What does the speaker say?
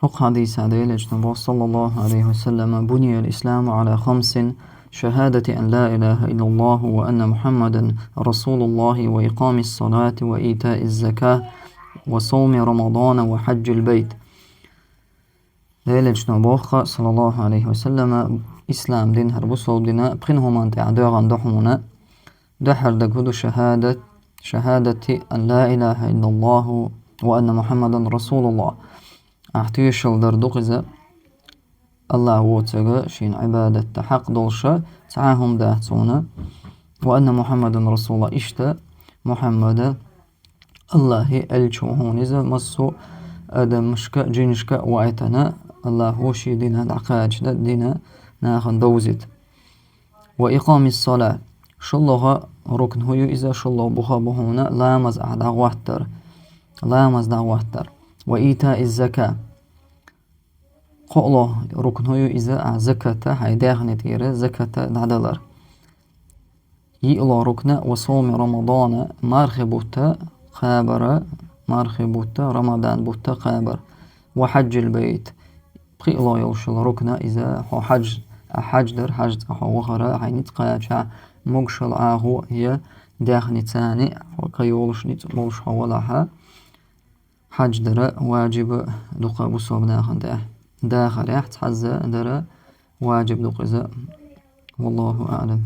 حق حديث عديل اجتنبه صلى الله عليه وسلم: بني الإسلام على 5: شهادة أن لا إله إلا الله وأن محمدا رسول الله وإقام الصلاة وإيتاء الزكاة وصوم رمضان وحج البيت. ليل اجتنبه صلى الله عليه وسلم إسلام دين هربوسو دينا بخنهم أنت عدوغان دحونا دحر دقودو شهادة أن لا إله إلا الله وأن محمدا رسول الله. أحتيشل دردوغزة الله ووتغ شين عبادة حق دولشة تعاهم داهتونا وأن محمدا رسول الله إشتا محمد الله الجوهونيزة مصو أدمشك جينشك وعيتنا الله وشي دينا دعقاج دينا ناخن دوزت. وإقام الصلاة شلها ركن هو إذا شلها بخا بهونا لامز دعواتر. وإيتاء الزكاة قوله ركن هو إذا زكاة هيداغن تيرا زكاة دعدلر. يئلا ركن وصوم رمضان مرخبوتا رمضان بوتا قابر. وحج البيت بقيلا يوشل ركن إذا حج در حج وخرا عينت قاجع مقشل آهو هي داخن تاني وكيولش نيت مولش حولها حج در واجب دقا بصوب داخل يحت حز در واجب دقزة. والله أعلم.